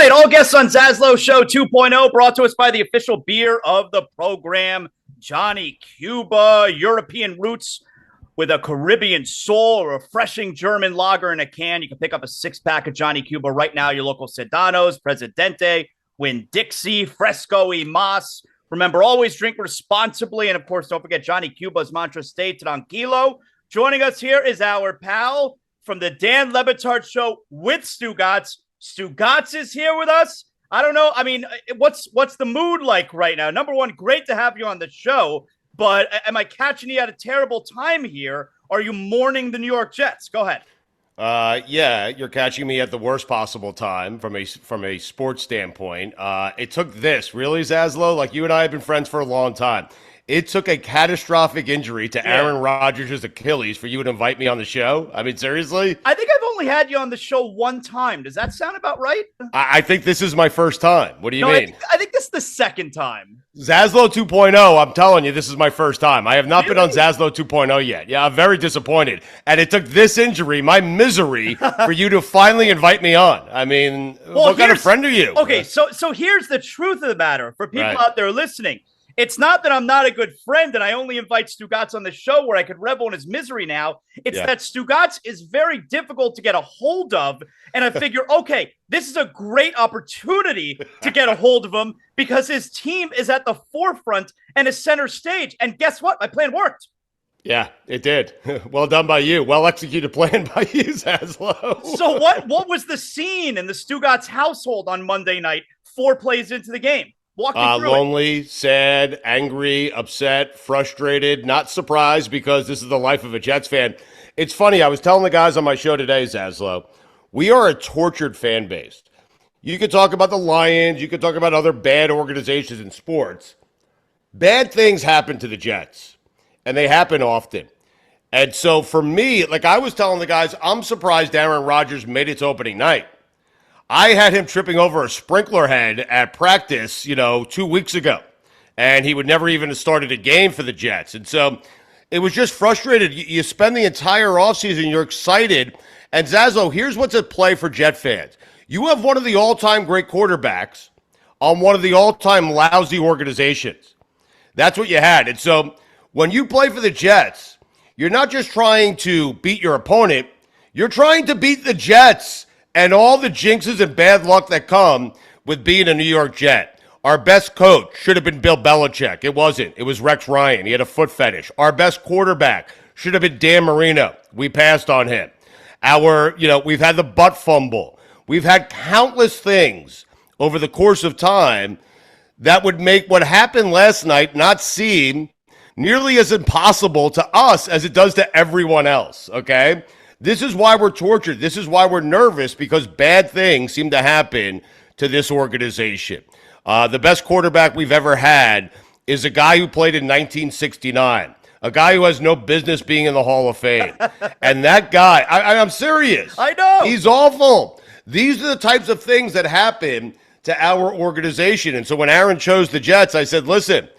right, all guests on ZASLOW Show 2.0 brought to us by the official beer of the program, Johnny Cuba, European roots with a Caribbean soul, a refreshing German lager in a can. You can pick up a six-pack of Johnny Cuba right now, your local Sedanos, Presidente, Winn-Dixie, Fresco y Mas. Remember, always drink responsibly. And, of course, don't forget Johnny Cuba's mantra, stay tranquilo. Joining us here is our pal from the Dan LeBatard Show with Stugotz. Stugotz is here with us. I don't know. I mean, what's the mood like right now? Number one, great to have you on the show, but am I catching you at a terrible time here? Are you mourning the New York Jets? Go ahead. Yeah, you're catching me at the worst possible time from a sports standpoint. It took this, really, Zaslow? Like, you and I have been friends for a long time. It took a catastrophic injury to Aaron Rodgers' Achilles for you to invite me on the show. I mean, seriously? I think I've only had you on the show one time. Does that sound about right? I think this is my first time. What do you mean? I think this is the second time. ZASLOW 2.0, I'm telling you, this is my first time. I have not been on ZASLOW 2.0 yet. Yeah, I'm very disappointed. And it took this injury, my misery, for you to finally invite me on. I mean, what kind of friend are you? Okay, so here's the truth of the matter for people out there listening. It's not that I'm not a good friend and I only invite Stugotz on the show where I could revel in his misery now. It's that Stugotz is very difficult to get a hold of. And I figure, okay, this is a great opportunity to get a hold of him because his team is at the forefront and is center stage. And guess what? My plan worked. Yeah, it did. Well done by you. Well executed plan by you, Zaslow. So what was the scene in the Stugotz household on Monday night, 4 plays into the game? Walk me through lonely, sad, angry, upset, frustrated, not surprised because this is the life of a Jets fan. It's funny. I was telling the guys on my show today, Zaslow, we are a tortured fan base. You could talk about the Lions. You could talk about other bad organizations in sports. Bad things happen to the Jets, and they happen often. And so for me, like I was telling the guys, I'm surprised Aaron Rodgers made its opening night. I had him tripping over a sprinkler head at practice, 2 weeks ago, and he would never even have started a game for the Jets. And so it was just frustrated. You spend the entire offseason, you're excited. And Zaslow, here's what's at play for Jet fans. You have one of the all-time great quarterbacks on one of the all-time lousy organizations. That's what you had. And so when you play for the Jets, you're not just trying to beat your opponent, you're trying to beat the Jets and all the jinxes and bad luck that come with being a New York Jet. Our best coach should have been Bill Belichick. It wasn't. It was Rex Ryan. He had a foot fetish. Our best quarterback should have been Dan Marino. We passed on him. We've had the butt fumble. We've had countless things over the course of time that would make what happened last night not seem nearly as impossible to us as it does to everyone else, okay? This is why we're tortured. This is why we're nervous, because bad things seem to happen to this organization. The best quarterback we've ever had is a guy who played in 1969, a guy who has no business being in the Hall of Fame. And that guy, I'm serious. I know. He's awful. These are the types of things that happen to our organization. And so when Aaron chose the Jets, I said, listen,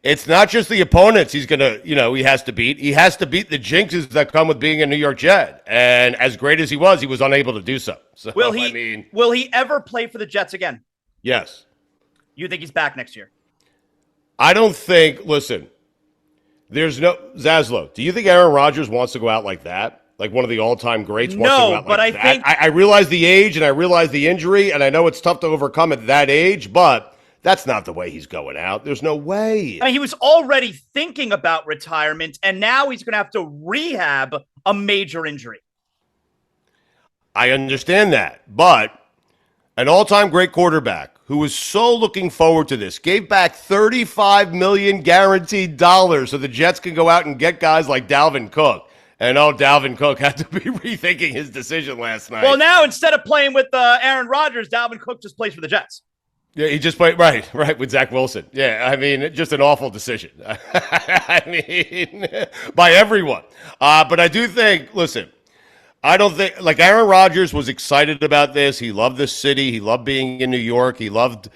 it's not just the opponents he has to beat. He has to beat the jinxes that come with being a New York Jet. And as great as he was unable to do so. So will he ever play for the Jets again? Yes. You think he's back next year? I don't think, listen, there's no, Zaslow, do you think Aaron Rodgers wants to go out like that? Like one of the all-time greats wants to go out like that? Think I realize the age and I realize the injury, and I know it's tough to overcome at that age, but that's not the way he's going out. There's no way. I mean, he was already thinking about retirement, and now he's going to have to rehab a major injury. I understand that, but an all-time great quarterback who was so looking forward to this, gave back $35 million guaranteed dollars so the Jets can go out and get guys like Dalvin Cook. And Dalvin Cook had to be rethinking his decision last night. Well, now instead of playing with Aaron Rodgers, Dalvin Cook just plays for the Jets. Yeah, he just played, right, with Zach Wilson. Yeah, I mean, just an awful decision. I mean, by everyone. But I do think, listen, I don't think, like Aaron Rodgers was excited about this. He loved this city. He loved being in New York. He loved,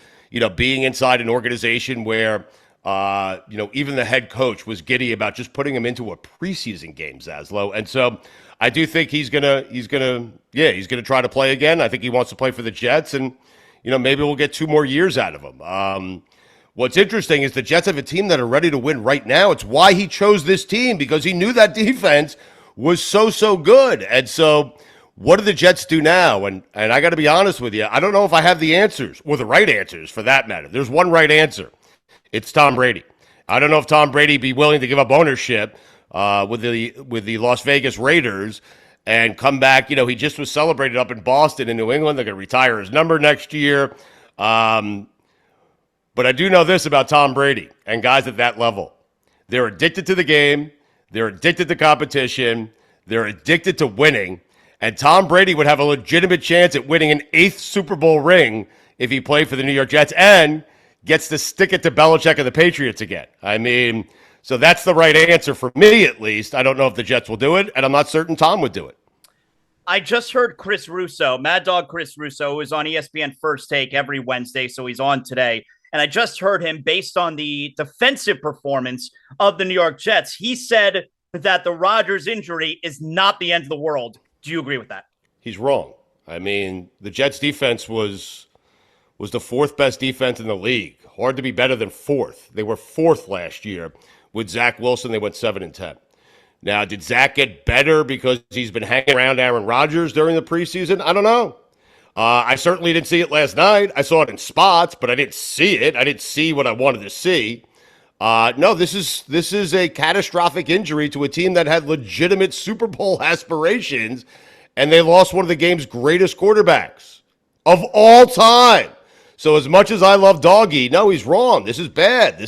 being inside an organization where, even the head coach was giddy about just putting him into a preseason game, Zaslow. And so I do think he's gonna try to play again. I think he wants to play for the Jets, and maybe we'll get 2 more years out of him. What's interesting is the Jets have a team that are ready to win right now. It's why he chose this team, because he knew that defense was so good. And so what do the Jets do now? And I got to be honest with you, I don't know if I have the answers, or the right answers for that matter. There's one right answer. It's Tom Brady. I don't know if Tom Brady be willing to give up ownership with the Las Vegas Raiders and come back. He just was celebrated up in Boston in New England. They're going to retire his number next year. But I do know this about Tom Brady and guys at that level. They're addicted to the game. They're addicted to competition. They're addicted to winning. And Tom Brady would have a legitimate chance at winning an 8th Super Bowl ring if he played for the New York Jets and gets to stick it to Belichick and the Patriots again. So that's the right answer for me, at least. I don't know if the Jets will do it, and I'm not certain Tom would do it. I just heard Chris Russo, Mad Dog Chris Russo, who is on ESPN First Take every Wednesday, so he's on today. And I just heard him, based on the defensive performance of the New York Jets, he said that the Rodgers injury is not the end of the world. Do you agree with that? He's wrong. The Jets defense was the 4th best defense in the league. Hard to be better than 4th. They were 4th last year. With Zach Wilson, they went 7-10. Now, did Zach get better because he's been hanging around Aaron Rodgers during the preseason? I don't know. I certainly didn't see it last night. I saw it in spots, but I didn't see it. I didn't see what I wanted to see. No, this is a catastrophic injury to a team that had legitimate Super Bowl aspirations, and they lost one of the game's greatest quarterbacks of all time. So as much as I love Doggy, no, he's wrong. This is bad.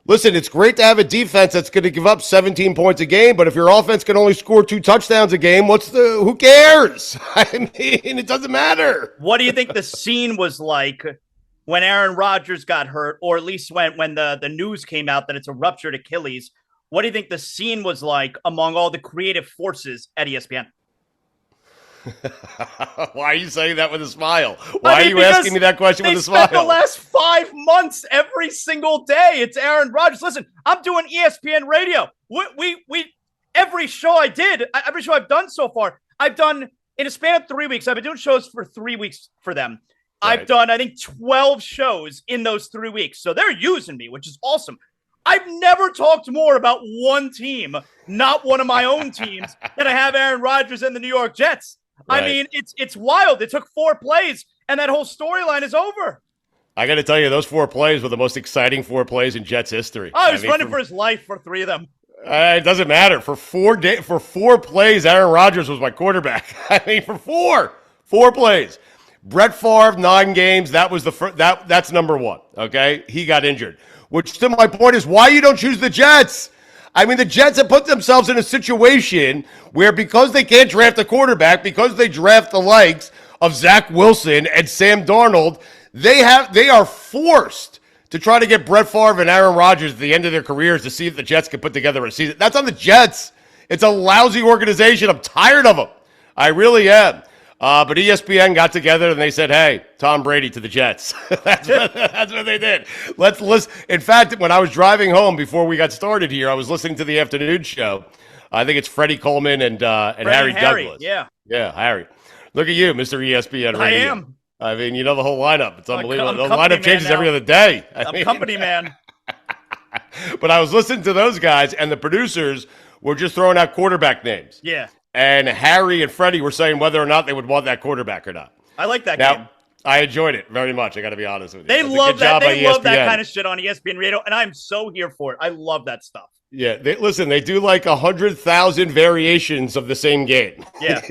Listen, it's great to have a defense that's going to give up 17 points a game, but if your offense can only score 2 touchdowns a game, who cares? It doesn't matter. What do you think the scene was like when Aaron Rodgers got hurt, or at least when the news came out that it's a ruptured Achilles? What do you think the scene was like among all the creative forces at ESPN? Why are you saying that with a smile? Why are you asking me that question with a smile? They spent the last 5 months every single day. It's Aaron Rodgers. Listen, I'm doing ESPN Radio. We every show I did, every show I've done so far, I've done in a span of 3 weeks. I've been doing shows for 3 weeks for them. Right. I've done, I think, 12 shows in those 3 weeks. So they're using me, which is awesome. I've never talked more about one team, not one of my own teams, than I have Aaron Rodgers and the New York Jets. Right. It's wild. It took 4 plays, and that whole storyline is over. I got to tell you, those 4 plays were the most exciting 4 plays in Jets history. Oh, he was running for his life for 3 of them. It doesn't matter. For 4 plays, Aaron Rodgers was my quarterback. For 4 plays. Brett Favre, 9 games. That was that's number 1. Okay, he got injured. Which, to my point, is why you don't choose the Jets. The Jets have put themselves in a situation where, because they can't draft a quarterback, because they draft the likes of Zach Wilson and Sam Darnold, they are forced to try to get Brett Favre and Aaron Rodgers at the end of their careers to see if the Jets can put together a season. That's on the Jets. It's a lousy organization. I'm tired of them. I really am. But ESPN got together and they said, hey, Tom Brady to the Jets. That's what they did. Let's listen. In fact, when I was driving home before we got started here, I was listening to the afternoon show. I think it's Freddie Coleman and Harry Douglas. Yeah, Harry. Look at you, Mr. ESPN Radio. I am. You know the whole lineup. It's unbelievable. The lineup changes every other day. I'm company man. But I was listening to those guys, and the producers were just throwing out quarterback names. Yeah. And Harry and Freddie were saying whether or not they would want that quarterback or not. I like that game. I enjoyed it very much. I got to be honest with you. They love that. They love that kind of shit on ESPN Radio, and I'm so here for it. I love that stuff. Yeah, they do like 100,000 variations of the same game. Yeah.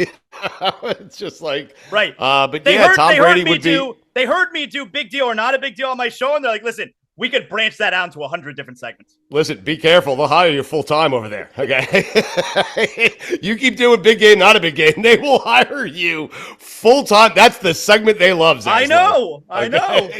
It's just like right. But Tom Brady would be. They heard me do big deal or not a big deal on my show, and they're like, "Listen, we could branch that out to 100 different segments." Listen, be careful. They'll hire you full time over there. Okay, you keep doing big game, not a big game. They will hire you full time. That's the segment they love. ZASLOW. I know.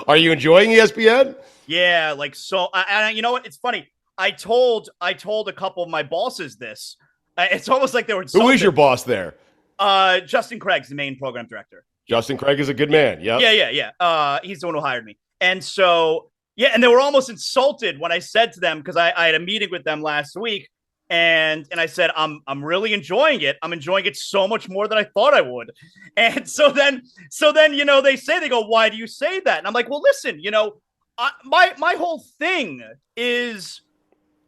Are you enjoying ESPN? Yeah, so. And you know what? It's funny. I told a couple of my bosses this. It's almost like they were. Who is your boss there? Justin Craig's the main program director. Justin Craig is a good man. Yep. Yeah. He's the one who hired me. And so, and they were almost insulted when I said to them, because I had a meeting with them last week, And I said, I'm really enjoying it. I'm enjoying it so much more than I thought I would. And so then, they go, why do you say that? And I'm like, well, listen, my whole thing is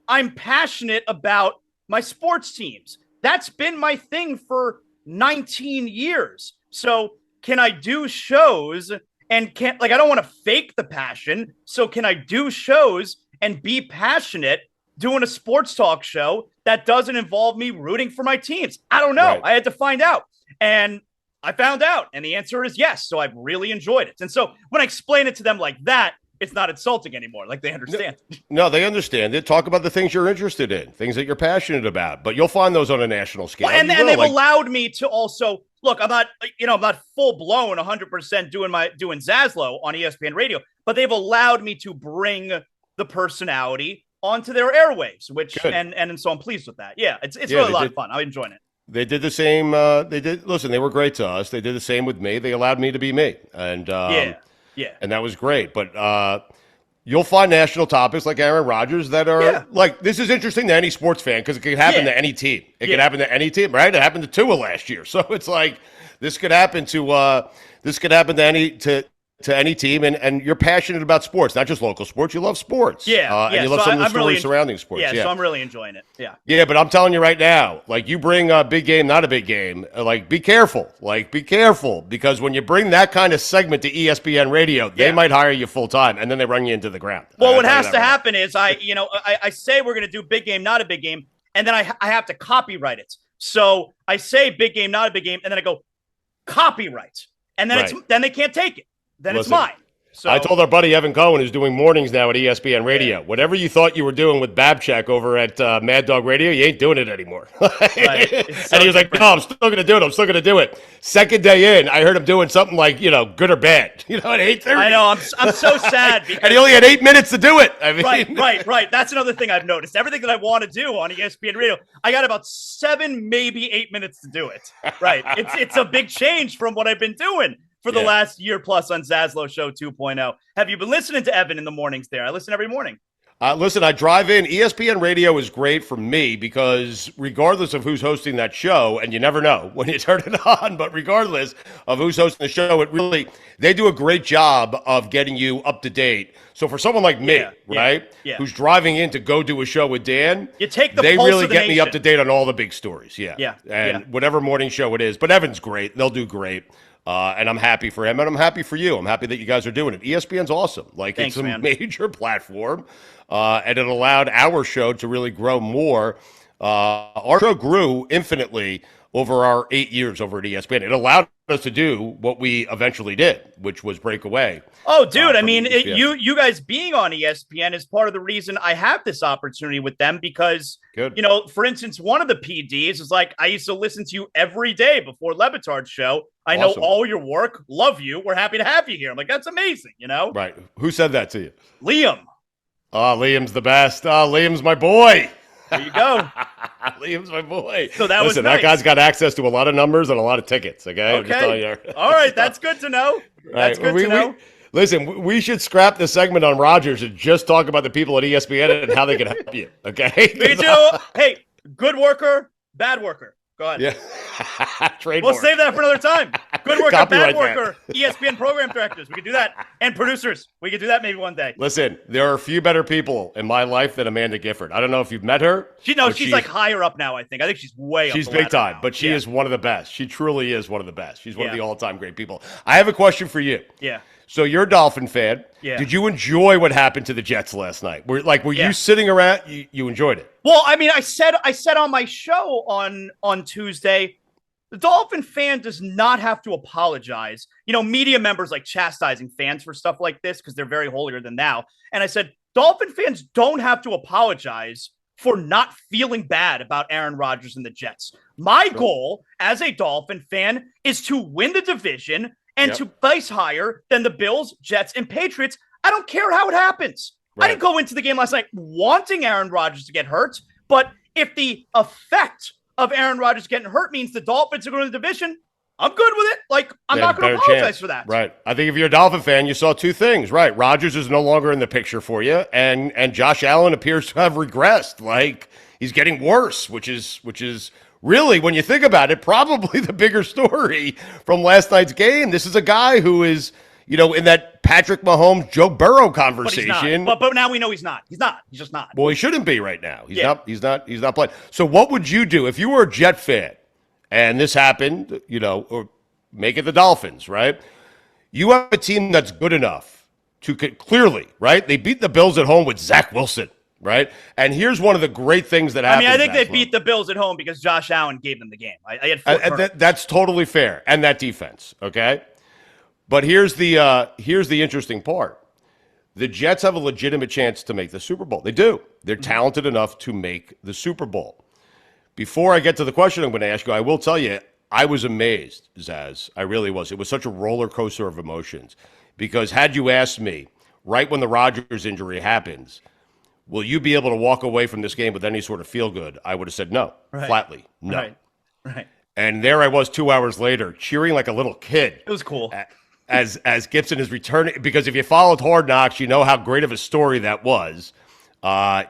I'm passionate about my sports teams. That's been my thing for 19 years. So can I do shows and I don't want to fake the passion. So can I do shows and be passionate doing a sports talk show that doesn't involve me rooting for my teams? I don't know. Right. I had to find out. And I found out. And the answer is yes. So I've really enjoyed it. And so when I explain it to them like that, it's not insulting anymore. Like, they understand. No, they understand it. Talk about the things you're interested in, things that you're passionate about. But you'll find those on a national scale. Well, and they've allowed me to also look. I'm not full blown 100% doing ZASLOW on ESPN Radio, but they've allowed me to bring the personality onto their airwaves, and so I'm pleased with that. Yeah, it's really a lot of fun. I'm enjoying it. They did the same. Listen, they were great to us. They did the same with me. They allowed me to be me, and yeah, and that was great. But you'll find national topics like Aaron Rodgers that are like, this is interesting to any sports fan because it can happen to any team. It can happen to any team, right? It happened to Tua last year, so it's like this could happen to any team, and you're passionate about sports, not just local sports. You love sports, and you love some of the stories surrounding sports. Yeah, so I'm really enjoying it. Yeah. But I'm telling you right now, like, you bring a big game, not a big game. Like, be careful. Because when you bring that kind of segment to ESPN Radio, they might hire you full time, and then they run you into the ground. Well, what has to happen is I say we're going to do big game, not a big game, and then I have to copyright it. So I say big game, not a big game, and then I go copyright, and then then they can't take it. Then it's mine. So I told our buddy Evan Cohen, who's doing mornings now at ESPN Radio, whatever you thought you were doing with Babchak over at Mad Dog Radio, you ain't doing it anymore. Right. And he was like, no, I'm still going to do it. Second day in, I heard him doing something like, good or bad, at 8:30. I know. I'm so sad. Because and he only had 8 minutes to do it. I mean, Right. That's another thing I've noticed. Everything that I want to do on ESPN Radio, I got about 7, maybe 8 minutes to do it. Right. It's a big change from what I've been doing for the last year plus on ZASLOW Show 2.0. Have you been listening to Evan in the mornings there? I listen every morning. Listen, I drive in. ESPN Radio is great for me because regardless of who's hosting that show, and you never know when you turn it on, but regardless of who's hosting the show, they do a great job of getting you up to date. So for someone like me, who's driving in to go do a show with Dan, you take the they pulse really of the get nation. me up to date on all the big stories. Whatever morning show it is. But Evan's great. They'll do great. And I'm happy for him, and I'm happy for you. I'm happy that you guys are doing it. ESPN's awesome. Thanks, it's a major platform, and it allowed our show to really grow more. Our show grew infinitely over our 8 years over at ESPN. It allowed us to do what we eventually did, which was break away. Oh, dude, you guys being on ESPN is part of the reason I have this opportunity with them because, for instance, one of the PDs is like, I used to listen to you every day before LeBatard Show. I know all your work. Love you. We're happy to have you here. I'm like, that's amazing, Right. Who said that to you? Liam. Oh, Liam's the best. Oh, Liam's my boy. There you go. Liam's my boy. So that was nice. That guy's got access to a lot of numbers and a lot of tickets, okay? Okay. Just telling you. All right. That's good to know. That's good to know. Listen, we should scrap the segment on Rodgers and just talk about the people at ESPN and how they can help you, okay? Me too. Hey, good worker, bad worker. Go ahead. Yeah. We'll save that for another time. Good worker, bad worker, ESPN program directors. We could do that. And producers. We could do that maybe one day. Listen, there are a few better people in my life than Amanda Gifford. I don't know if you've met her. She's like higher up now, I think. I think she's way up. She's big time, now. But she is one of the best. She truly is one of the best. She's one of the all-time great people. I have a question for you. Yeah. So you're a Dolphin fan. Yeah. Did you enjoy what happened to the Jets last night? Were you sitting around? You enjoyed it? Well, I mean, I said on my show on Tuesday, the Dolphin fan does not have to apologize. Media members like chastising fans for stuff like this because they're very holier than thou. And I said, Dolphin fans don't have to apologize for not feeling bad about Aaron Rodgers and the Jets. My goal as a Dolphin fan is to win the division and to place higher than the Bills, Jets, and Patriots. I don't care how it happens. Right. I didn't go into the game last night wanting Aaron Rodgers to get hurt, but if the effect of Aaron Rodgers getting hurt means the Dolphins are going to the division, I'm good with it. I'm not going to apologize for that. Right. I think if you're a Dolphin fan, you saw two things. Right. Rodgers is no longer in the picture for you, and Josh Allen appears to have regressed. Like, he's getting worse, which is really, when you think about it, probably the bigger story from last night's game. This is a guy who is, in that Patrick Mahomes, Joe Burrow conversation. But now we know he's not. He's not. He's just not. Well, he shouldn't be right now. He's not playing. So what would you do if you were a Jet fan and this happened, or make it the Dolphins, right? You have a team that's good enough to clearly, right? They beat the Bills at home with Zach Wilson, right? And here's one of the great things that happened. I think they beat the Bills at home because Josh Allen gave them the game. I had that's totally fair. And that defense, okay? But here's the interesting part. The Jets have a legitimate chance to make the Super Bowl. They do. They're talented enough to make the Super Bowl. Before I get to the question I'm going to ask you, I will tell you, I was amazed, Zaz. I really was. It was such a roller coaster of emotions. Because had you asked me, right when the Rodgers injury happens, will you be able to walk away from this game with any sort of feel-good? I would have said no, flatly, no. Right. And there I was 2 hours later, cheering like a little kid. It was cool. As Gibson is returning, because if you followed Hard Knocks, you know how great of a story that was.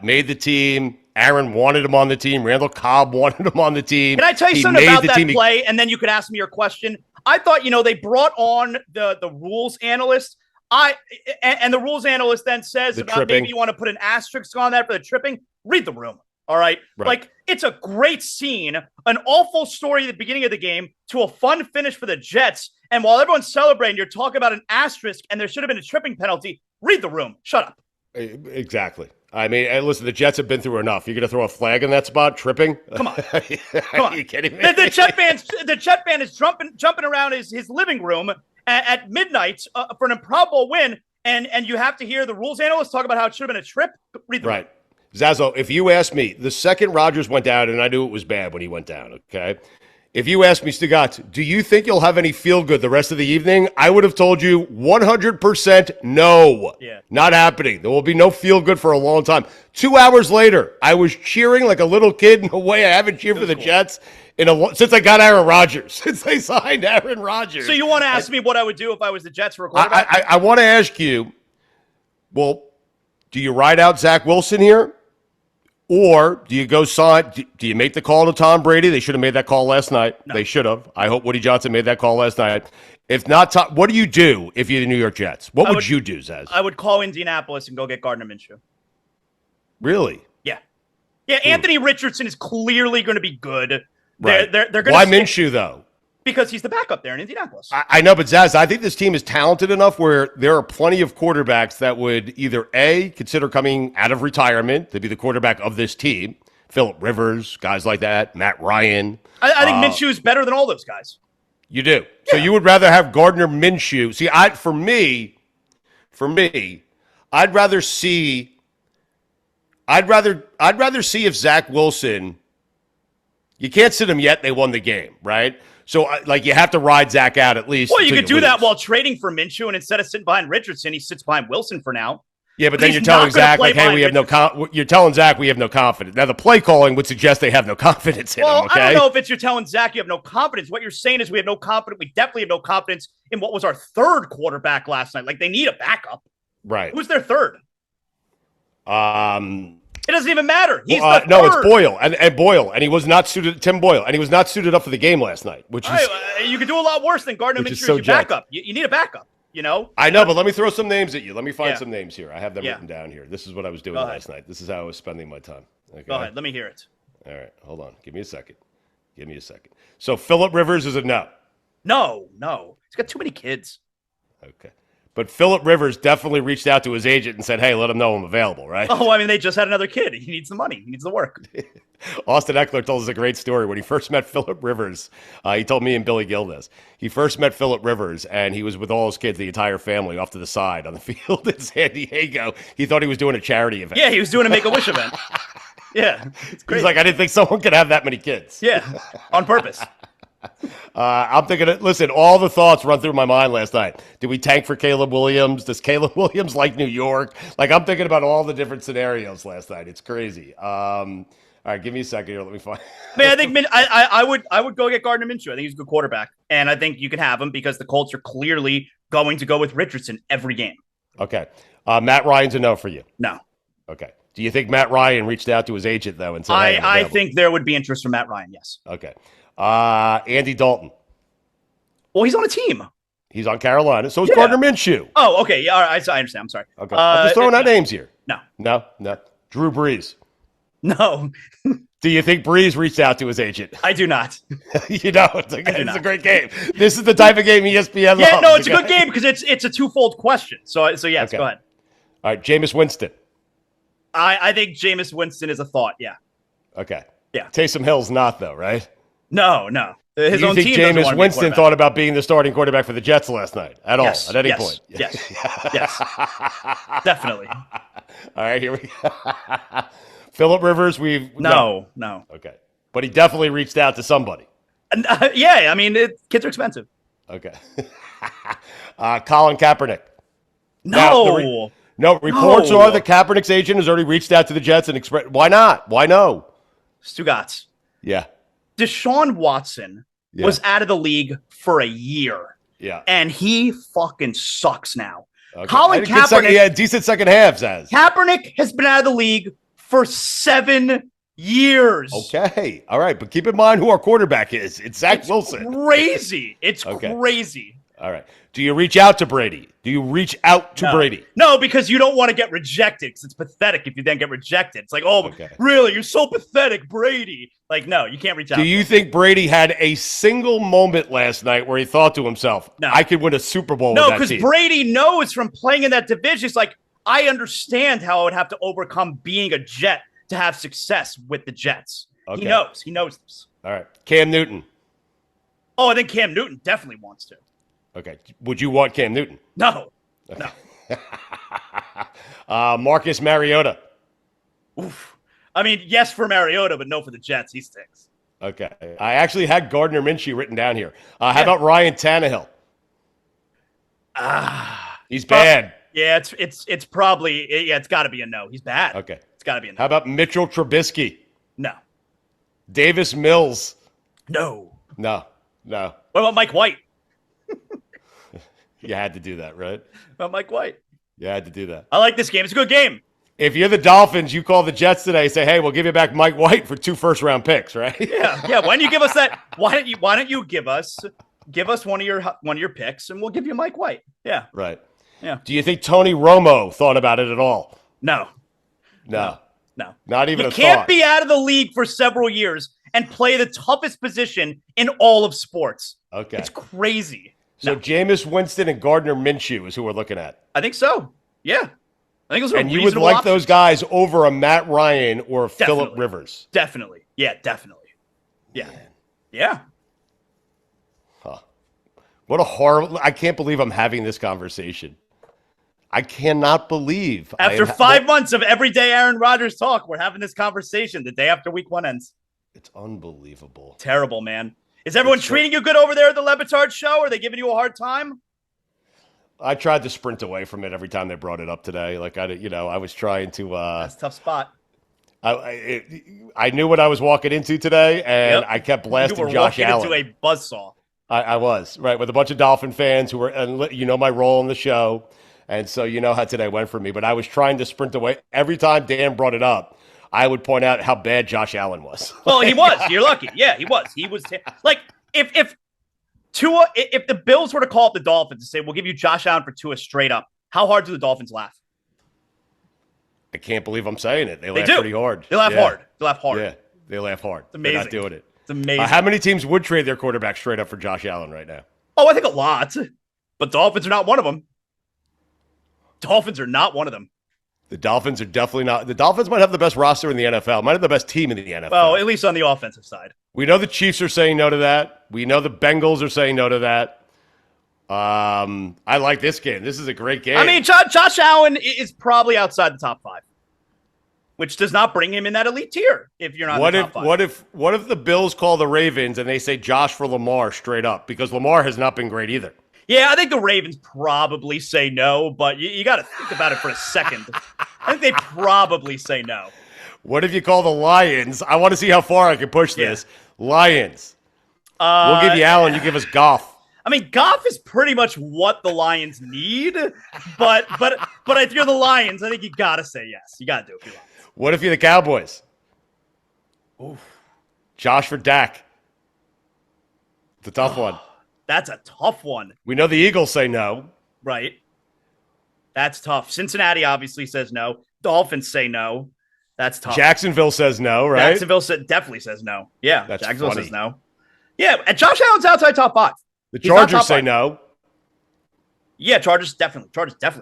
Made the team. Aaron wanted him on the team. Randall Cobb wanted him on the team. Can I tell you something about that play, and then you could ask me your question? I thought, they brought on the rules analyst. And the rules analyst then says about tripping. Maybe you want to put an asterisk on that for the tripping. Read the room. All right. Like, it's a great scene, an awful story at the beginning of the game to a fun finish for the Jets. And while everyone's celebrating, you're talking about an asterisk and there should have been a tripping penalty. Read the room. Shut up. Exactly. I mean, listen, the Jets have been through enough. You're going to throw a flag in that spot, tripping? Come on. Are you kidding me? The Jet fan is jumping around his living room at midnight for an improbable win. And you have to hear the rules analyst talk about how it should have been a trip. Read the room. Zaslow, if you ask me, the second Rodgers went down, and I knew it was bad when he went down, okay? If you asked me, Stugotz, do you think you'll have any feel-good the rest of the evening? I would have told you 100% no. Yeah. Not happening. There will be no feel-good for a long time. 2 hours later, I was cheering like a little kid in a way I haven't cheered for the Jets since I got Aaron Rodgers, since they signed Aaron Rodgers. So you want to ask me what I would do if I was the Jets for a quarterback? I want to ask you, well, do you ride out Zach Wilson here? Or do you go do you make the call to Tom Brady? They should have made that call last night. No. They should have. I hope Woody Johnson made that call last night. If not, what do you do if you're the New York Jets? What would you do, Zaz? I would call Indianapolis and go get Gardner Minshew. Really? Yeah. Yeah, Anthony Richardson is clearly going to be good. Right. They're going to. Why Minshew, though? Because he's the backup there in Indianapolis. I know, but Zaz, I think this team is talented enough where there are plenty of quarterbacks that would either A, consider coming out of retirement to be the quarterback of this team. Phillip Rivers, guys like that, Matt Ryan. I think Minshew is better than all those guys. You do. Yeah. So you would rather have Gardner Minshew. See, for me, I'd rather see if Zach Wilson, you can't sit him yet, they won the game, right? So, you have to ride Zach out at least. Well, you could do that while trading for Minshew, and instead of sitting behind Richardson, he sits behind Wilson for now. Yeah, but then you're telling Zach, hey, we have you're telling Zach we have no confidence. Now, the play calling would suggest they have no confidence in him, okay? I don't know if it's you're telling Zach you have no confidence. What you're saying is we have no confidence. We definitely have no confidence in what was our third quarterback last night. Like, they need a backup. Right. Who's their third? It doesn't even matter. He's the third. No, it's Boyle and Boyle, and he was not suited. Tim Boyle, and he was not suited up for the game last night. Which is you could do a lot worse than Gardner Minshew as your backup. You need a backup. I know, but let me throw some names at you. Let me find some names here. I have them written down here. This is what I was doing last night. This is how I was spending my time. Okay? Go ahead. Let me hear it. All right, hold on. Give me a second. So Phillip Rivers is a no. No. He's got too many kids. Okay. But Phillip Rivers definitely reached out to his agent and said, hey, let him know I'm available, right? Oh, I mean, they just had another kid. He needs the money. He needs the work. Austin Eckler told us a great story. When he first met Phillip Rivers, he told me and Billy Gill this. He first met Phillip Rivers, and he was with all his kids, the entire family, off to the side on the field in San Diego. He thought he was doing a charity event. Yeah, he was doing a Make-A-Wish event. Yeah. He's like, I didn't think someone could have that many kids. Yeah, on purpose. I'm thinking, listen, all the thoughts run through my mind last night. Did we tank for Caleb Williams? Does Caleb Williams like New York? I'm thinking about all the different scenarios last night. It's crazy. All right, give me a second here. Let me find. Man, I think I would go get Gardner Minshew. I think he's a good quarterback, and I think you can have him because the Colts are clearly going to go with Richardson every game. Okay, Matt Ryan's a no for you. No. Okay. Do you think Matt Ryan reached out to his agent though and said, hey, I think there would be interest from Matt Ryan. Yes. Okay. Andy Dalton. Well, he's on a team. He's on Carolina. So is Gardner Minshew. Oh, okay. Yeah, all right. I understand. I'm sorry. Okay. I'm just throwing out names here. No. Drew Brees. No. Do you think Brees reached out to his agent? I do not. You know, it's a great game. This is the type of game ESPN loves. Yeah, no, it's a good game because it's a twofold question. So yes, okay. Go ahead. All right, Jameis Winston. I think Jameis Winston is a thought. Yeah. Okay. Yeah. Taysom Hill's not though, right? No. His own think team Jameis Winston thought about being the starting quarterback for the Jets last night at all, at any point? Yes. Definitely. All right, here we go. Phillip Rivers, No. Okay. But he definitely reached out to somebody. Yeah, I mean, kids are expensive. Okay. Colin Kaepernick. No. Reports are that Kaepernick's agent has already reached out to the Jets and expressed. Why not? Why no? Stugotz. Yeah. Deshaun Watson was out of the league for a year. Yeah. And he fucking sucks now. Okay. Colin Kaepernick. Decent second halves, as. Kaepernick has been out of the league for 7 years. Okay. All right. But keep in mind who our quarterback is. It's Zach Wilson. Crazy. It's crazy. All right. Do you reach out to Brady? Brady? No, because you don't want to get rejected because it's pathetic if you then get rejected. It's like, really? You're so pathetic, Brady. Like, no, you can't reach out. Do you think Brady had a single moment last night where he thought to himself, I could win a Super Bowl with that team? No, because Brady knows from playing in that division, he's like, I understand how I would have to overcome being a Jet to have success with the Jets. Okay. He knows this. All right. Cam Newton. Oh, I think Cam Newton definitely wants to. Okay. Would you want Cam Newton? No. Marcus Mariota. Oof. I mean, yes for Mariota, but no for the Jets. He stinks. Okay. I actually had Gardner Minshew written down here. How about Ryan Tannehill? He's bad. Yeah, it's probably it's got to be a no. He's bad. Okay. It's got to be a no. How about Mitchell Trubisky? No. Davis Mills? No. What about Mike White? You had to do that, right? About Mike White. You had to do that. I like this game. It's a good game. If you're the Dolphins, you call the Jets today, say, hey, we'll give you back Mike White for 2 first-round picks, right? Yeah. Why don't you give us that? Why don't you give us one of your picks, and we'll give you Mike White? Yeah. Right. Yeah. Do you think Tony Romo thought about it at all? No. Not even a thought. You can't be out of the league for several years and play the toughest position in all of sports. Okay. It's crazy. So Jameis Winston and Gardner Minshew is who we're looking at. I think so. Yeah. I think those are you would like those guys over a Matt Ryan or a Phillip Rivers. Definitely. Yeah, definitely. Yeah. Man. Yeah. Huh. What a horrible... I can't believe I'm having this conversation. I cannot believe... After 5 months of everyday Aaron Rodgers talk, we're having this conversation the day after week 1 ends. It's unbelievable. Terrible, man. Is everyone treating you good over there at the LeBatard Show? Are they giving you a hard time? I tried to sprint away from it every time they brought it up today. Like, I was trying to... That's a tough spot. I knew what I was walking into today, and I kept blasting Josh Allen. You were walking into a buzzsaw. I was, right, with a bunch of Dolphin fans who were, and you know my role in the show, and so you know how today went for me. But I was trying to sprint away. Every time Dan brought it up, I would point out how bad Josh Allen was. Well, he was. You're lucky. Yeah, he was. He was like if the Bills were to call up the Dolphins and say, we'll give you Josh Allen for Tua straight up, how hard do the Dolphins laugh? I can't believe I'm saying it. They laugh pretty hard. They laugh hard. They laugh hard. Yeah, they laugh hard. It's amazing. They're not doing it. It's amazing. How many teams would trade their quarterback straight up for Josh Allen right now? Oh, I think a lot. But Dolphins are not one of them. Dolphins are not one of them. The Dolphins are definitely not. The Dolphins might have the best roster in the NFL. Might have the best team in the NFL. Well, at least on the offensive side. We know the Chiefs are saying no to that. We know the Bengals are saying no to that. I like this game. This is a great game. I mean, Josh Allen is probably outside the top 5, which does not bring him in that elite tier. If you're not in the top 5. What if the Bills call the Ravens and they say Josh for Lamar straight up, because Lamar has not been great either? Yeah, I think the Ravens probably say no, but you got to think about it for a second. I think they probably say no. What if you call the Lions? I want to see how far I can push this. Lions. We'll give you Allen. You give us Goff. I mean, Goff is pretty much what the Lions need, but if you're the Lions, I think you gotta say yes. You gotta do it if you're Lions. What if you're the Cowboys? Oof. Josh for Dak. It's a tough one. That's a tough one. We know the Eagles say no. Right. That's tough. Cincinnati obviously says no. Dolphins say no. That's tough. Jacksonville says no, right? Jacksonville definitely says no. Yeah, that's Jacksonville funny. says no. Yeah, and Josh Allen's outside top 5. The Chargers say no. Yeah, Chargers definitely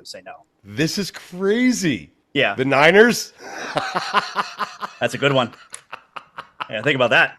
say no. This is crazy. Yeah. The Niners? That's a good one. Yeah, think about that.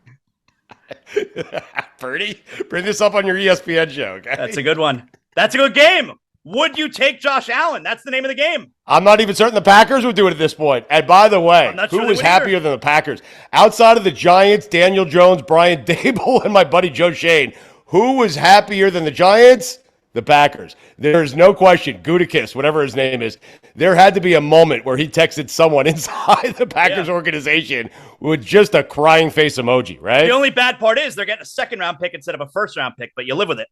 Purdy, bring this up on your ESPN show, okay? That's a good one. That's a good game. Would you take Josh Allen? That's the name of the game. I'm not even certain the Packers would do it at this point. And by the way, who was happier than the Packers? Outside of the Giants, Daniel Jones, Brian Dable, and my buddy Joe Shane, who was happier than the Giants? The Packers. There's no question. Gutekunst, whatever his name is, there had to be a moment where he texted someone inside the Packers organization with just a crying face emoji, right? The only bad part is they're getting a second-round pick instead of a first-round pick, but you live with it.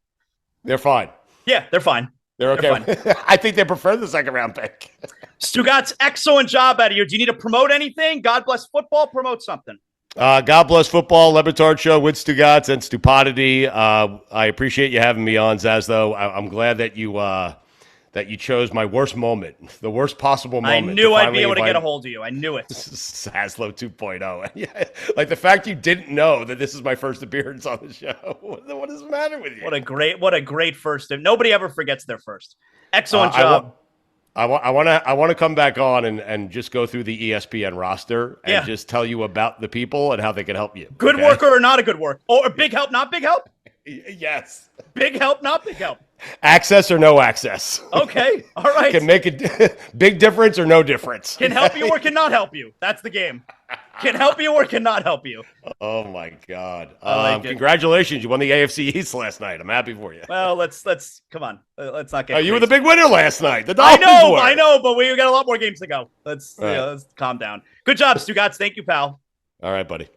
They're fine. Yeah, they're fine. They're okay. I think they prefer the second-round pick. Stugotz, excellent job out of you. Do you need to promote anything? God bless football. Promote something. God bless football, LeBatard Show with Stugotz and Stupidity. I appreciate you having me on, Zaslow. I'm glad that you chose my worst moment, the worst possible moment. I knew I'd be able to get a hold of you. I knew it. Zaslow 2.0. Yeah, like the fact you didn't know that this is my first appearance on the show. What does the matter with you? What a great first. Nobody ever forgets their first. Excellent job. I want to come back on and just go through the ESPN roster and just tell you about the people and how they can help you. Good worker or not a good work? Or big help, not big help? Yes. Big help, not big help. Access or no access. Okay. All right. Can make a big difference or no difference. Can help you or cannot help you. That's the game. Can help you or cannot help you. Oh my God! Congratulations, you won the AFC East last night. I'm happy for you. Well, let's come on. Let's not get. You were the big winner last night. The Dolphins I know, but we got a lot more games to go. Let's calm down. Good job, Stugotz. Thank you, pal. All right, buddy.